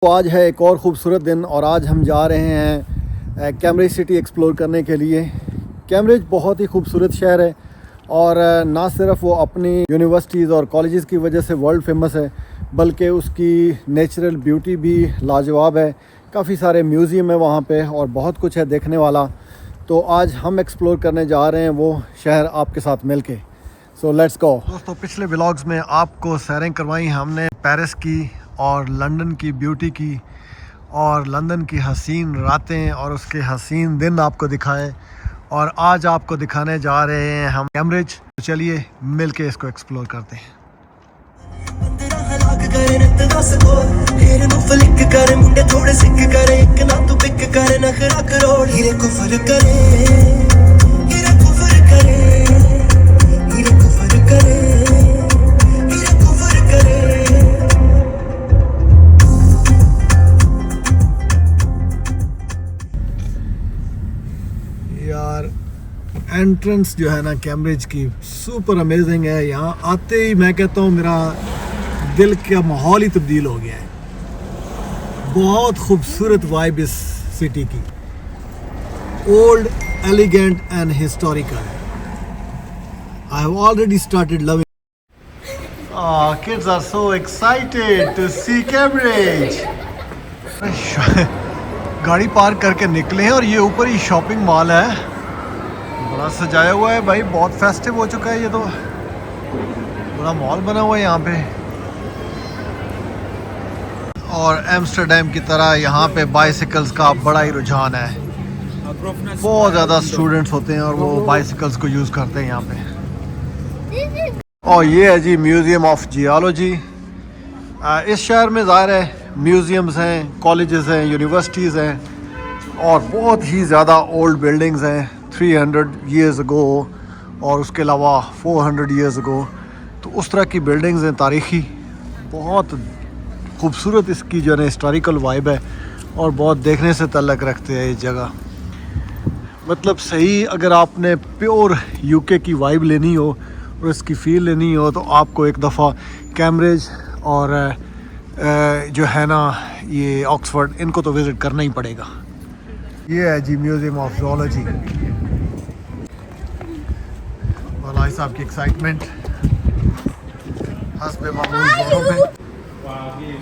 तो आज है एक और ख़ूबसूरत दिन और आज हम जा रहे हैं कैम्ब्रिज सिटी एक्सप्लोर करने के लिए। कैम्ब्रिज बहुत ही खूबसूरत शहर है और ना सिर्फ वो अपनी यूनिवर्सिटीज़ और कॉलेजेस की वजह से वर्ल्ड फेमस है, बल्कि उसकी नेचुरल ब्यूटी भी लाजवाब है। काफ़ी सारे म्यूज़ियम है वहाँ पे और बहुत कुछ है देखने वाला। तो आज हम एक्सप्लोर करने जा रहे हैं वो शहर आपके साथ मिल के। So let's go. दोस्तों, पिछले व्लॉग्स में आपको सैरें करवाई हमने पेरिस की और लंदन की ब्यूटी की और लंदन की हसीन रातें और उसके हसीन दिन आपको दिखाए, और आज आपको दिखाने जा रहे हैं हम कैम्ब्रिज। तो चलिए मिल के इसको एक्सप्लोर करते हैं। यार एंट्रेंस जो है ना कैम्ब्रिज की सुपर अमेजिंग है। यहाँ आते ही मैं कहता हूँ मेरा दिल का माहौल ही तब्दील हो गया है। बहुत खूबसूरत वाइब इस सिटी की, old, elegant and historical. I have already started loving. Kids are so excited to see Cambridge. गाड़ी पार्क करके निकले हैं और ये ऊपर ही शॉपिंग मॉल है, बड़ा सजाया हुआ है भाई, बहुत फेस्टिव हो चुका है। ये तो बड़ा मॉल बना हुआ है यहाँ पे। और एम्स्टरडेम की तरह यहाँ पे बाइसिकल्स का बड़ा ही रुझान है। बहुत ज़्यादा स्टूडेंट्स होते हैं और वो बाइसिकल्स को यूज़ करते हैं यहाँ पे। और ये है जी म्यूज़ियम ऑफ जियोलॉजी। इस शहर में ज़ाहिर है म्यूज़ियम्स हैं, कॉलेजेस हैं, यूनिवर्सिटीज़ हैं और बहुत ही ज़्यादा ओल्ड बिल्डिंग्स हैं 300 ईयर्स अगो और उसके अलावा 400 ईयर्स अगो। तो उस तरह की बिल्डिंग्स हैं तारीख़ी। बहुत खूबसूरत इसकी जो है हिस्टोरिकल वाइब है और बहुत देखने से तल्लक रखते हैं ये जगह। मतलब सही अगर आपने प्योर यूके की वाइब लेनी हो और इसकी फ़ील लेनी हो तो आपको एक दफ़ा कैम्ब्रिज और जो है ना ये ऑक्सफोर्ड, इनको तो विज़िट करना ही पड़ेगा। ये है जी म्यूज़ियम ऑफ ज़ूलॉजी। और भाई साहब की एक्साइटमेंट हस्बे मामूल जोरों पे।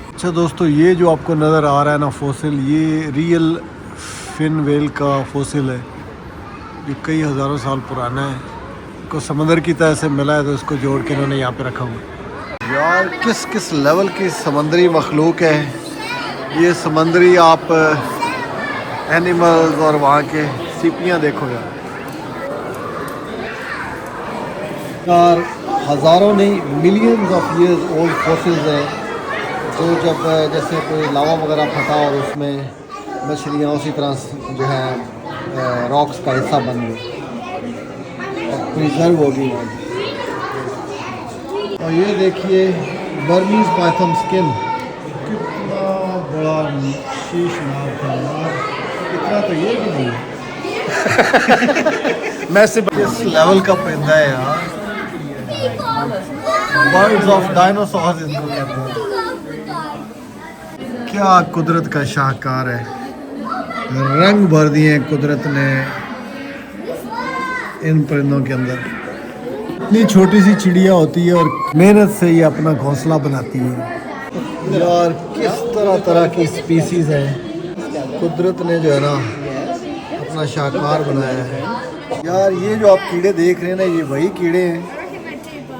अच्छा दोस्तों, ये जो आपको नज़र आ रहा है ना फोसिल, ये रियल फिन वेल का फोसिल है जो कई हज़ारों साल पुराना है। को समंदर की तरह से मिला है तो इसको जोड़ के इन्होंने यहाँ पे रखा हुआ है। यार किस किस लेवल की समंदरी मखलूक है ये। समंदरी आप एनिमल्स और वहाँ के सीपियाँ देखो यार हज़ारों नहीं millions of years old fossils हैं जो जब जैसे कोई लावा वगैरह फटा और उसमें मछलियाँ उसी तरह जो है रॉक्स का हिस्सा बन गई और प्रिजर्व होगी। और ये देखिए बर्मीज पाइथन स्किन, कितना बड़ा शीशनाक है यार, इतना तो ये भी नहीं है। मैं सिर्फ इस लेवल का परिंदा है यार। बर्ड्स ऑफ डायनासोर्स इनको कहते हैं। क्या कुदरत का शाहकार है, रंग भर दिए हैं कुदरत ने इन परिंदों के अंदर। इतनी छोटी सी चिड़िया होती है और मेहनत से ये अपना घोंसला बनाती है। यार किस तरह तरह की स्पीसीज़ हैं, कुदरत ने जो है ना अपना शाहकार बनाया है। यार ये जो आप कीड़े देख रहे हैं ना, ये वही कीड़े हैं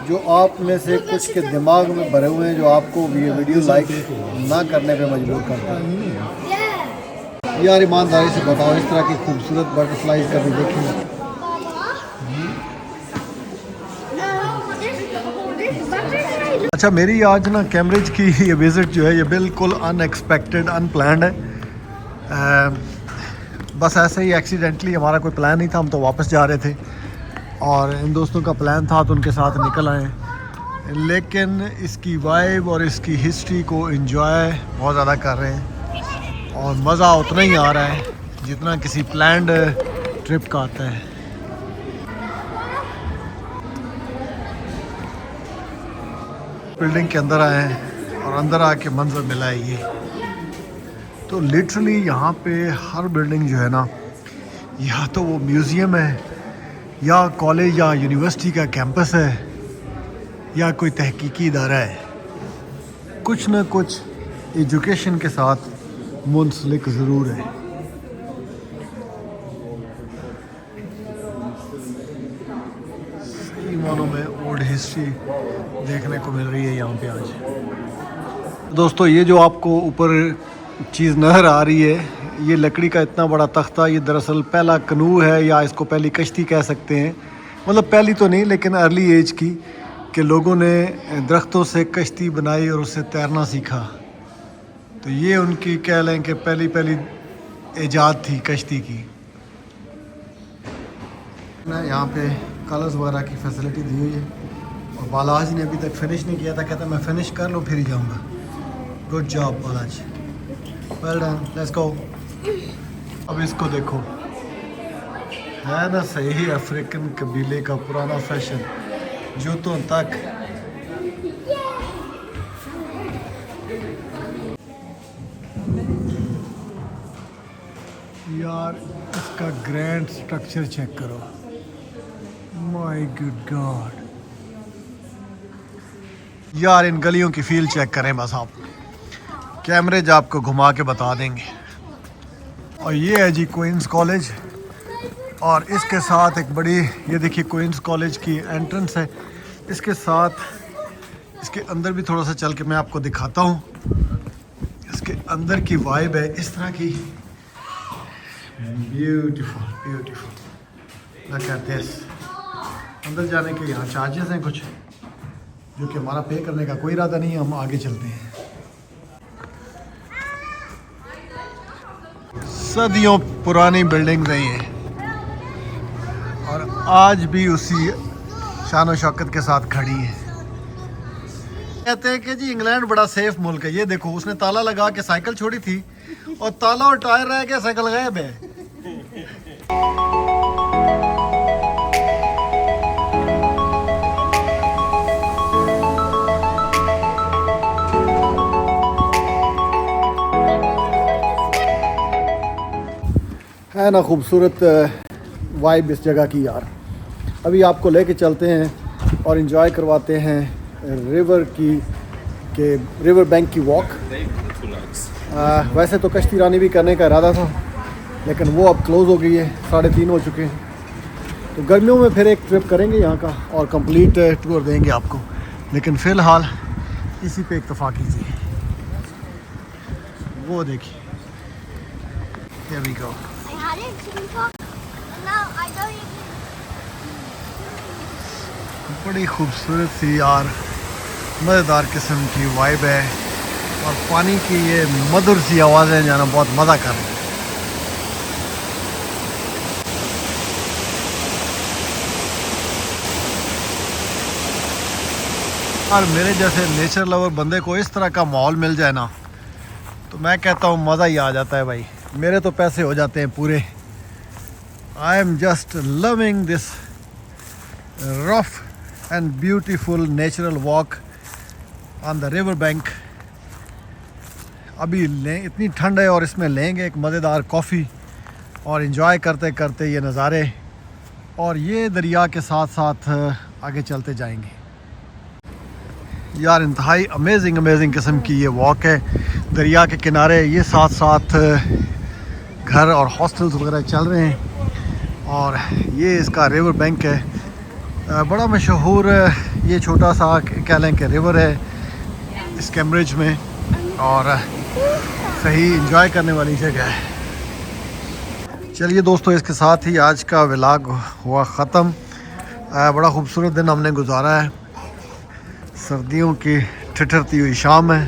जो आप में से कुछ के दिमाग में भरे हुए हैं, जो आपको ये वीडियो लाइक ना करने पे मजबूर करते हैं। यार ईमानदारी से बताओ, इस तरह की खूबसूरत बटरफ्लाइज कभी देखी? अच्छा, मेरी आज ना कैम्ब्रिज की ये विज़िट जो है ये बिल्कुल अनएक्सपेक्टेड, अनप्लान्ड है। बस ऐसे ही एक्सीडेंटली, हमारा कोई प्लान नहीं था, हम तो वापस जा रहे थे और इन दोस्तों का प्लान था तो उनके साथ निकल आए। लेकिन इसकी वाइब और इसकी हिस्ट्री को एंजॉय बहुत ज़्यादा कर रहे हैं और मज़ा उतना ही आ रहा है जितना किसी प्लान्ड ट्रिप का आता है। बिल्डिंग के अंदर आए हैं और अंदर आके मंजर मिला है ये। तो लिटरली यहाँ पे हर बिल्डिंग जो है ना, या तो वो म्यूज़ियम है या कॉलेज या यूनिवर्सिटी का कैंपस है या कोई तहकीकी इदारा है, कुछ ना कुछ एजुकेशन के साथ मुंसलिक ज़रूर है। सही मानों में ओल्ड हिस्ट्री देखने को मिल रही है यहाँ पे आज। दोस्तों ये जो आपको ऊपर चीज़ नज़र आ रही है, ये लकड़ी का इतना बड़ा तख्ता, ये दरअसल पहला कनू है या इसको पहली कश्ती कह सकते हैं। मतलब पहली तो नहीं लेकिन अर्ली एज की, कि लोगों ने दरख्तों से कश्ती बनाई और उससे तैरना सीखा। तो ये उनकी कह लें कि पहली ईजाद थी कश्ती की। ना यहाँ पे कलर्स वगैरह की फैसिलिटी दी हुई है और बालाजी ने अभी तक फिनिश नहीं किया था, कहता मैं फिनिश कर लूँ फिर ही जाऊँगा। Good job Balaji, well done, let's go. अब इसको देखो, है ना सही अफ्रीकन कबीले का पुराना फैशन, जूतों तक। यार इसका ग्रैंड स्ट्रक्चर चेक करो, माय गुड गॉड। यार इन गलियों की फील चेक करें बस आप, कैमरे आपको घुमा के बता देंगे। और ये है जी क्वींस कॉलेज, और इसके साथ एक बड़ी, ये देखिए क्वींस कॉलेज की एंट्रेंस है। इसके साथ इसके अंदर भी थोड़ा सा चल के मैं आपको दिखाता हूँ। इसके अंदर की वाइब है इस तरह की, beautiful beautiful. Look at this. अंदर जाने के यहाँ चार्जेस हैं कुछ, जो कि हमारा पे करने का कोई इरादा नहीं है। हम आगे चलते हैं। सदियों पुरानी बिल्डिंग है ये, और आज भी उसी शान और शौकत के साथ खड़ी है। कहते हैं कि जी इंग्लैंड बड़ा सेफ मुल्क है। ये देखो उसने ताला लगा के साइकिल छोड़ी थी और ताला और टायर रह गया, साइकिल गायब है। है ना खूबसूरत वाइब इस जगह की यार। अभी आपको लेके चलते हैं और एंजॉय करवाते हैं रिवर की, के रिवर बैंक की वॉक। वैसे तो कश्ती रानी भी करने का इरादा था, लेकिन वो अब क्लोज़ हो गई है, 3:30 हो चुके हैं। तो गर्मियों में फिर एक ट्रिप करेंगे यहाँ का और कंप्लीट टूर देंगे आपको, लेकिन फ़िलहाल इसी पे इक्तफ़ा कीजिए। वो देखिए, here we go। बड़ी खूबसूरत सी यार मज़ेदार किस्म की वाइब है, और पानी की ये मधुर सी आवाज़ें जाना बहुत मज़ा कर रही है। और मेरे जैसे नेचर लवर बंदे को इस तरह का माहौल मिल जाए ना, तो मैं कहता हूँ मज़ा ही आ जाता है भाई। मेरे तो पैसे हो जाते हैं पूरे। I am just loving this rough and beautiful natural walk on the river bank. अभी लें, इतनी ठंड है और इसमें लेंगे एक मज़ेदार कॉफ़ी और इन्जॉय करते करते ये नज़ारे, और ये दरिया के साथ साथ आगे चलते जाएंगे। यार इंतहाई अमेजिंग किस्म की ये वॉक है दरिया के किनारे। ये साथ साथ घर और हॉस्टल्स वगैरह चल रहे हैं, और ये इसका रिवर बैंक है। बड़ा मशहूर ये छोटा सा कह लें कि रिवर है इस कैम्ब्रिज में, और सही इंजॉय करने वाली जगह है। चलिए दोस्तों, इसके साथ ही आज का व्लॉग हुआ ख़त्म। बड़ा खूबसूरत दिन हमने गुजारा है। सर्दियों की ठिठुरती हुई शाम है।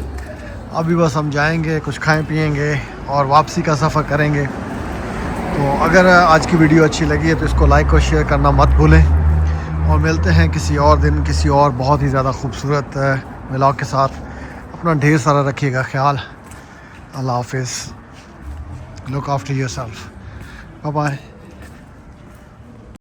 अभी बस हम जाएंगे, कुछ खाएं पिएंगे और वापसी का सफ़र करेंगे। तो अगर आज की वीडियो अच्छी लगी है तो इसको लाइक और शेयर करना मत भूलें, और मिलते हैं किसी और दिन किसी और बहुत ही ज़्यादा खूबसूरत व्लॉग के साथ। अपना ढेर सारा रखिएगा ख्याल। अल्लाह हाफिज़। Look after yourself. Bye bye.